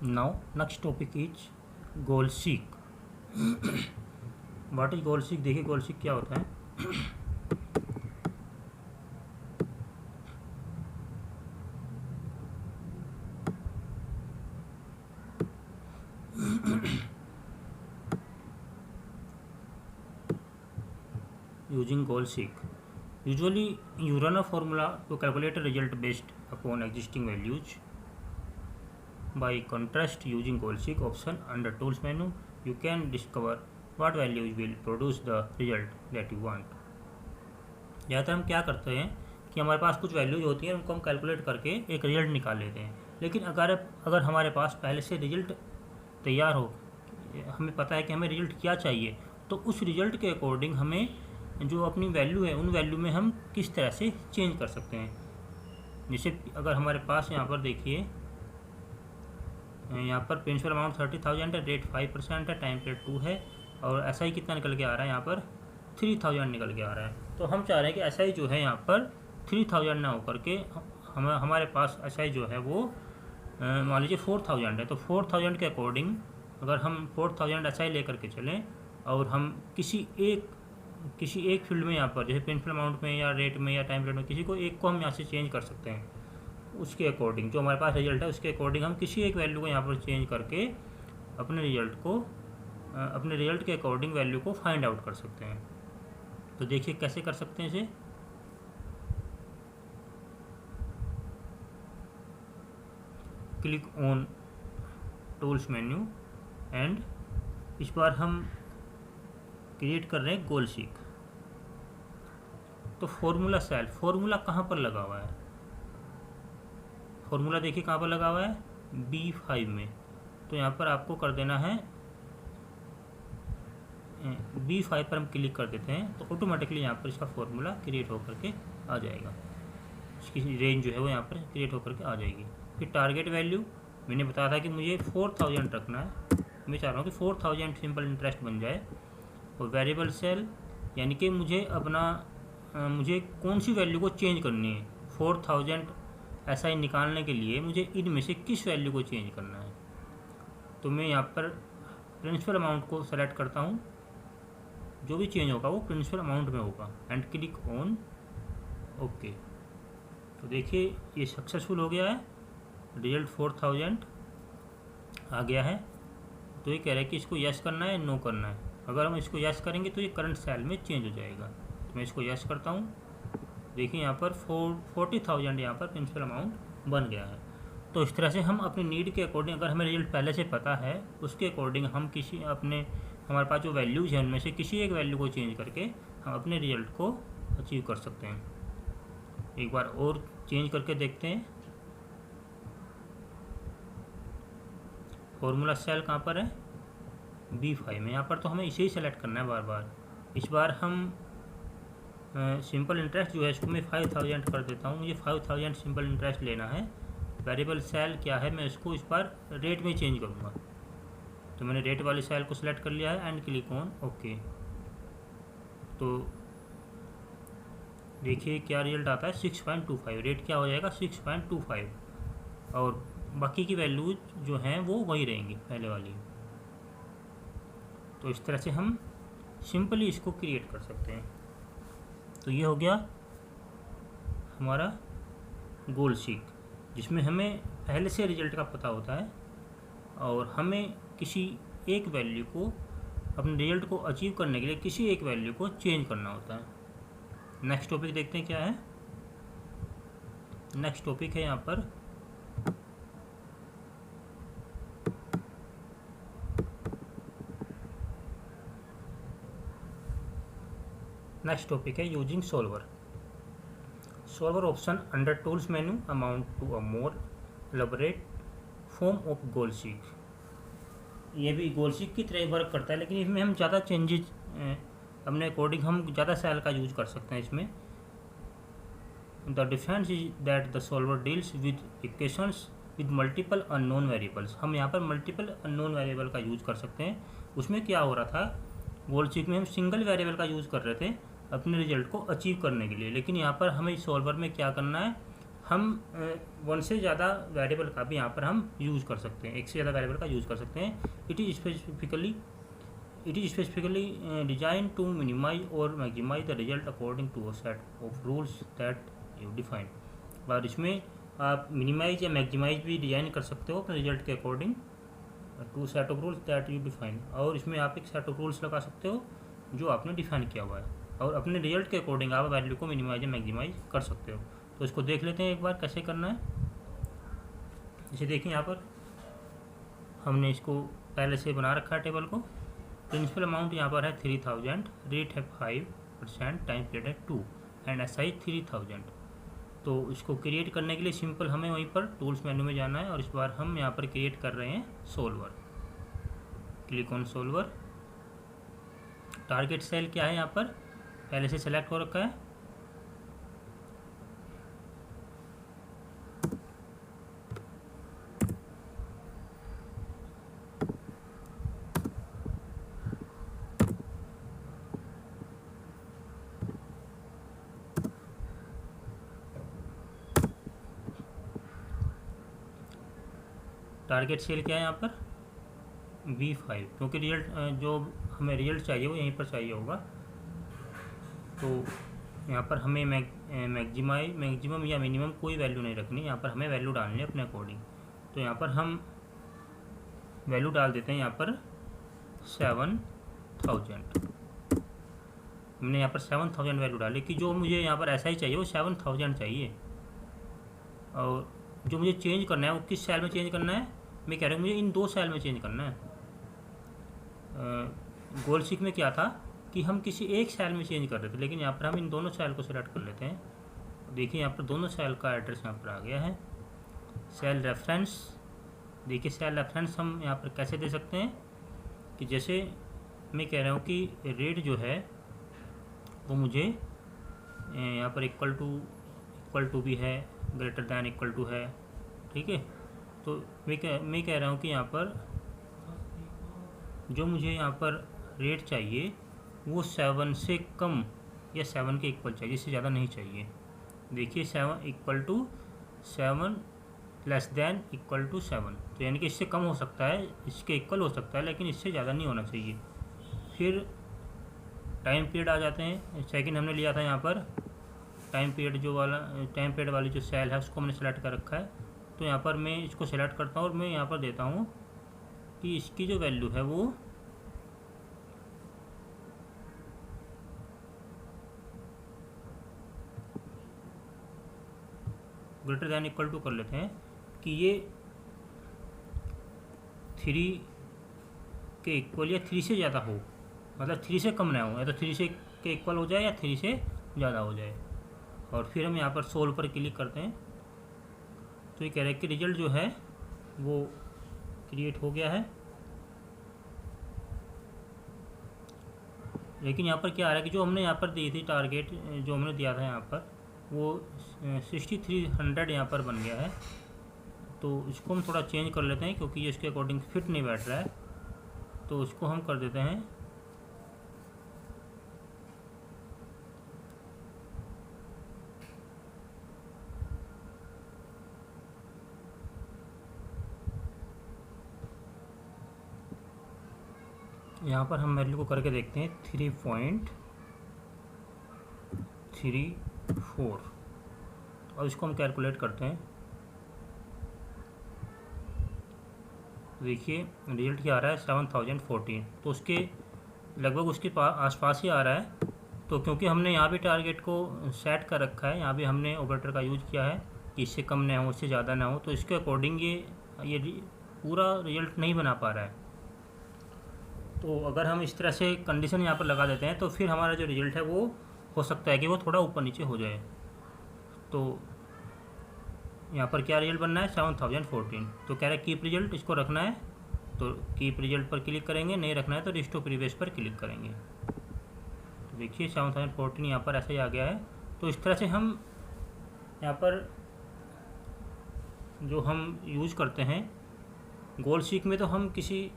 Now next topic is goal seek. What is goal seek? देखिए गोल seek क्या होता है। Using goal seek, usually you run a formula to calculate a result based upon existing values. By contrast, using goal seek option under tools menu, you can discover what values will produce the result that you want. ज़्यादातर हम क्या करते हैं कि हमारे पास कुछ values होती हैं, उनको हम कैलकुलेट करके एक रिजल्ट निकाल लेते हैं। लेकिन अगर हमारे पास पहले से रिजल्ट तैयार हो, हमें पता है कि हमें रिजल्ट क्या चाहिए, तो उस रिजल्ट के अकॉर्डिंग हमें जो अपनी वैल्यू है उन वैल्यू में हम किस तरह से चेंज कर सकते हैं। जैसे अगर हमारे पास यहाँ पर देखिए, यहाँ पर प्रिंसिपल अमाउंट 30,000 है, रेट 5% है, टाइम पीरियड 2 है, और ऐसा ही कितना निकल के आ रहा है, यहाँ पर 3,000 निकल के आ रहा है। तो हम चाह रहे हैं कि ऐसा ही जो है यहाँ पर 3,000 ना होकर के हमारे पास ऐसा ही जो है वो मान लीजिए 4,000 है। तो 4,000 के अकॉर्डिंग अगर हम 4,000 ऐसा ही लेकर के चलें और हम किसी एक फील्ड में यहाँ पर जैसे प्रिंसिपल अमाउंट में या रेट में या टाइम पीरियड में किसी को एक को हम यहाँ से चेंज कर सकते हैं। उसके अकॉर्डिंग जो हमारे पास रिजल्ट है उसके अकॉर्डिंग हम किसी एक वैल्यू को यहाँ पर चेंज करके अपने रिजल्ट के अकॉर्डिंग वैल्यू को फाइंड आउट कर सकते हैं। तो देखिए कैसे कर सकते हैं इसे। Click on tools menu and इस बार हम क्रिएट कर रहे हैं गोल सीक। तो फॉर्मूला सेल, फॉर्मूला कहाँ पर लगा हुआ है? फॉर्मूला देखिए कहाँ पर लगा हुआ है, B5 में। तो यहाँ पर आपको कर देना है B5 पर हम क्लिक कर देते हैं तो ऑटोमेटिकली यहाँ पर इसका फॉर्मूला क्रिएट होकर के आ जाएगा। इसकी रेंज जो है वो यहाँ पर क्रिएट होकर के आ जाएगी। फिर टारगेट वैल्यू मैंने बताया था कि मुझे 4,000 रखना है, मैं चाह रहा हूँ कि 4,000 सिंपल इंटरेस्ट बन जाए। और वेरिएबल सेल यानी कि मुझे कौन सी वैल्यू को चेंज करनी है, 4,000 ऐसा ही निकालने के लिए मुझे इनमें से किस वैल्यू को चेंज करना है। तो मैं यहाँ पर प्रिंसिपल अमाउंट को सेलेक्ट करता हूँ, जो भी चेंज होगा वो प्रिंसिपल अमाउंट में होगा एंड क्लिक ऑन ओके। तो देखिए ये सक्सेसफुल हो गया है, रिजल्ट 4,000 आ गया है। तो ये कह रहा है कि इसको यस करना है, नो करना है। अगर हम इसको यस करेंगे तो ये करंट सेल में चेंज हो जाएगा। तो मैं इसको यस करता हूँ। देखिए यहाँ पर 40,000 यहाँ पर प्रिंसिपल अमाउंट बन गया है। तो इस तरह से हम अपनी नीड के अकॉर्डिंग, अगर हमें रिजल्ट पहले से पता है उसके अकॉर्डिंग हम हमारे पास जो वैल्यूज़ हैं उनमें से किसी एक वैल्यू को चेंज करके हम अपने रिजल्ट को अचीव कर सकते हैं। एक बार और चेंज करके देखते हैं। फॉर्मूला सेल कहाँ पर है, B5 में। यहाँ पर तो हमें इसे ही सेलेक्ट करना है बार बार। इस बार हम सिंपल इंटरेस्ट जो है इसको मैं 5,000 कर देता हूँ। मुझे 5,000 सिंपल इंटरेस्ट लेना है। वेरिएबल सेल क्या है, मैं इसको इस बार रेट में चेंज करूँगा। तो मैंने रेट वाली सेल को सिलेक्ट कर लिया है एंड क्लिक ऑन ओके। तो देखिए क्या रिजल्ट आता है, 6.25। रेट क्या हो जाएगा, 6.25, और बाकी की वैल्यूज जो हैं वो वही रहेंगी पहले वाली। तो इस तरह से हम सिंपली इसको क्रिएट कर सकते हैं। तो ये हो गया हमारा गोल सीक, जिसमें हमें पहले से रिजल्ट का पता होता है और हमें किसी एक वैल्यू को अपने रिजल्ट को अचीव करने के लिए किसी एक वैल्यू को चेंज करना होता है। नेक्स्ट टॉपिक देखते हैं क्या है। नेक्स्ट टॉपिक है यहाँ पर using solver. Solver option under tools menu amount to a more elaborate form of goal seek. ये भी गोल सीक की तरह वर्क करता है, लेकिन इसमें हम ज़्यादा चेंजेस अपने अकॉर्डिंग हम ज़्यादा सेल का यूज कर सकते हैं इसमें। The difference is that the solver deals with equations with multiple unknown variables. हम यहाँ पर मल्टीपल अननोन वेरिएबल का यूज कर सकते हैं। उसमें क्या हो रहा था, गोल सीक में हम सिंगल वेरिएबल का यूज़ कर रहे थे अपने रिजल्ट को अचीव करने के लिए, लेकिन यहाँ पर हमें सॉल्वर में क्या करना है, हम वन से ज़्यादा वेरिएबल का भी यहाँ पर हम यूज़ कर सकते हैं, एक से ज़्यादा वेरिएबल का यूज़ कर सकते हैं। It is specifically design to minimise और maximise the result according to a set of rules that you define. और इसमें आप मिनिमाइज या मैक्सिमाइज भी डिजाइन कर सकते हो अपने रिजल्ट के according to set of rules that you define, और इसमें आप एक सेट ऑफ रूल्स लगा सकते हो जो आपने डिफाइन किया हुआ है, और अपने रिजल्ट के अकॉर्डिंग आप वैल्यू को मिनिमाइज या मैक्सिमाइज कर सकते हो। तो इसको देख लेते हैं एक बार कैसे करना है। जैसे देखिए यहाँ पर हमने इसको पहले से बना रखा है टेबल को। प्रिंसिपल अमाउंट यहाँ पर है 3000, रेट है 5%, टाइम पीरियड है 2 एंड SI 3000। तो इसको क्रिएट करने के लिए सिंपल हमें वहीं पर टूल्स मेन्यू में जाना है, और इस बार हम यहाँ पर क्रिएट कर रहे हैं solver. Click on solver. Target cell क्या है यहाँ पर पहले से सेलेक्ट हो रखा है। टारगेट सेल क्या है यहाँ पर V5, क्योंकि रिजल्ट जो हमें रिजल्ट चाहिए वो यहीं पर चाहिए होगा। तो यहाँ पर हमें मैक्सिमम या मिनिमम कोई वैल्यू नहीं रखनी, यहाँ पर हमें वैल्यू डालनी है अपने अकॉर्डिंग। तो यहाँ पर हम वैल्यू डाल देते हैं यहाँ पर 7000। हमने यहाँ पर 7000 वैल्यू डाली कि जो मुझे यहाँ पर ऐसा ही चाहिए वो 7000 चाहिए, और जो मुझे चेंज करना है वो किस सेल में चेंज करना है, मैं कह रहा हूँ मुझे इन 2 सेल में चेंज करना है। गोल सीक में क्या था कि हम किसी एक सेल में चेंज कर रहे थे, लेकिन यहाँ पर हम इन दोनों सेल को सिलेक्ट कर लेते हैं। देखिए यहाँ पर दोनों सेल का एड्रेस यहाँ पर आ गया है। सेल रेफरेंस, देखिए सेल रेफरेंस हम यहाँ पर कैसे दे सकते हैं कि जैसे मैं कह रहा हूँ कि रेट जो है वो मुझे यहाँ पर इक्वल टू भी है, ग्रेटर दैन इक्वल टू है, ठीक है। तो मैं कह रहा हूँ कि यहाँ पर जो मुझे यहाँ पर रेट चाहिए वो 7 से कम या 7 के इक्वल चाहिए, इससे ज़्यादा नहीं चाहिए। देखिए 7 equal to 7 less than equal to 7, तो यानी कि इससे कम हो सकता है, इसके इक्वल हो सकता है, लेकिन इससे ज़्यादा नहीं होना चाहिए। फिर टाइम पीरियड आ जाते हैं। सेकंड हमने लिया था यहाँ पर टाइम पीरियड वाली जो सेल है उसको हमने सेलेक्ट कर रखा है। तो यहाँ पर मैं इसको सेलेक्ट करता हूँ और मैं यहाँ पर देता हूँ कि इसकी जो वैल्यू है वो ग्रेटर दैन इक्वल टू कर लेते हैं कि ये 3 के इक्वल या 3 से ज़्यादा हो, मतलब 3 से कम ना हो, या तो 3 से के इक्वल हो जाए या 3 से ज़्यादा हो जाए। और फिर हम यहाँ पर सोल्व पर क्लिक करते हैं। तो ये कह रहे हैं कि रिजल्ट जो है वो क्रिएट हो गया है, लेकिन यहाँ पर क्या आ रहा है कि जो हमने यहाँ पर दी थी टारगेट, जो हमने दिया था यहाँ पर वो 6300 यहाँ पर बन गया है। तो इसको हम थोड़ा चेंज कर लेते हैं क्योंकि ये इसके अकॉर्डिंग फिट नहीं बैठ रहा है, तो इसको हम कर देते हैं यहाँ पर हम वैल्यू को करके देखते हैं 3.34, और इसको हम कैलकुलेट करते हैं। देखिए रिजल्ट क्या आ रहा है 7014, तो उसके लगभग उसके आसपास ही आ रहा है। तो क्योंकि हमने यहाँ भी टारगेट को सेट कर रखा है, यहाँ भी हमने ऑपरेटर का यूज़ किया है कि इससे कम ना हो, इससे ज़्यादा ना हो, तो इसके अकॉर्डिंग ये पूरा रिजल्ट नहीं बना पा रहा है। तो अगर हम इस तरह से कंडीशन यहाँ पर लगा देते हैं तो फिर हमारा जो रिजल्ट है वो हो सकता है कि वो थोड़ा ऊपर नीचे हो जाए। तो यहाँ पर क्या रिजल्ट बनना है 7014, तो कह रहा है कीप रिजल्ट, इसको रखना है तो कीप रिजल्ट पर क्लिक करेंगे, नहीं रखना है तो रिस्टोर प्रीवियस पर क्लिक करेंगे। तो देखिए 7014 यहाँ पर ऐसे ही आ गया है। तो इस तरह से हम यहाँ पर जो हम यूज़ करते हैं गोल सीक में, तो हम किसी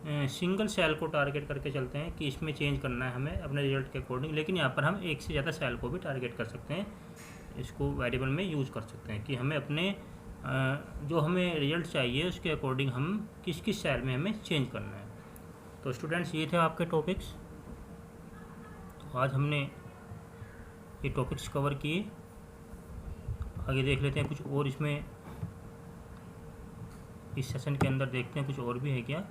सिंगल सेल को टारगेट करके चलते हैं कि इसमें चेंज करना है हमें अपने रिजल्ट के अकॉर्डिंग, लेकिन यहाँ पर हम एक से ज़्यादा सेल को भी टारगेट कर सकते हैं। इसको वेरिएबल में यूज़ कर सकते हैं कि हमें अपने जो हमें रिजल्ट चाहिए उसके अकॉर्डिंग हम किस किस सेल में हमें चेंज करना है। तो स्टूडेंट्स ये थे आपके टॉपिक्स। तो आज हमने ये टॉपिक्स कवर किए। आगे देख लेते हैं कुछ और, इसमें इस सेशन के अंदर देखते हैं कुछ और भी है क्या।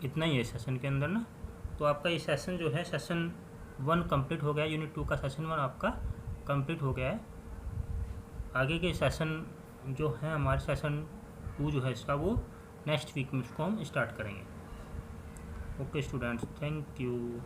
इतना ही है सेशन के अंदर ना। तो आपका ये सेशन जो है सेशन 1 कंप्लीट हो गया, यूनिट 2 का सेशन 1 आपका कंप्लीट हो गया है। आगे के सेशन जो है हमारे सेशन 2 जो है इसका वो नेक्स्ट वीक में इसको हम स्टार्ट करेंगे। Okay students, thank you.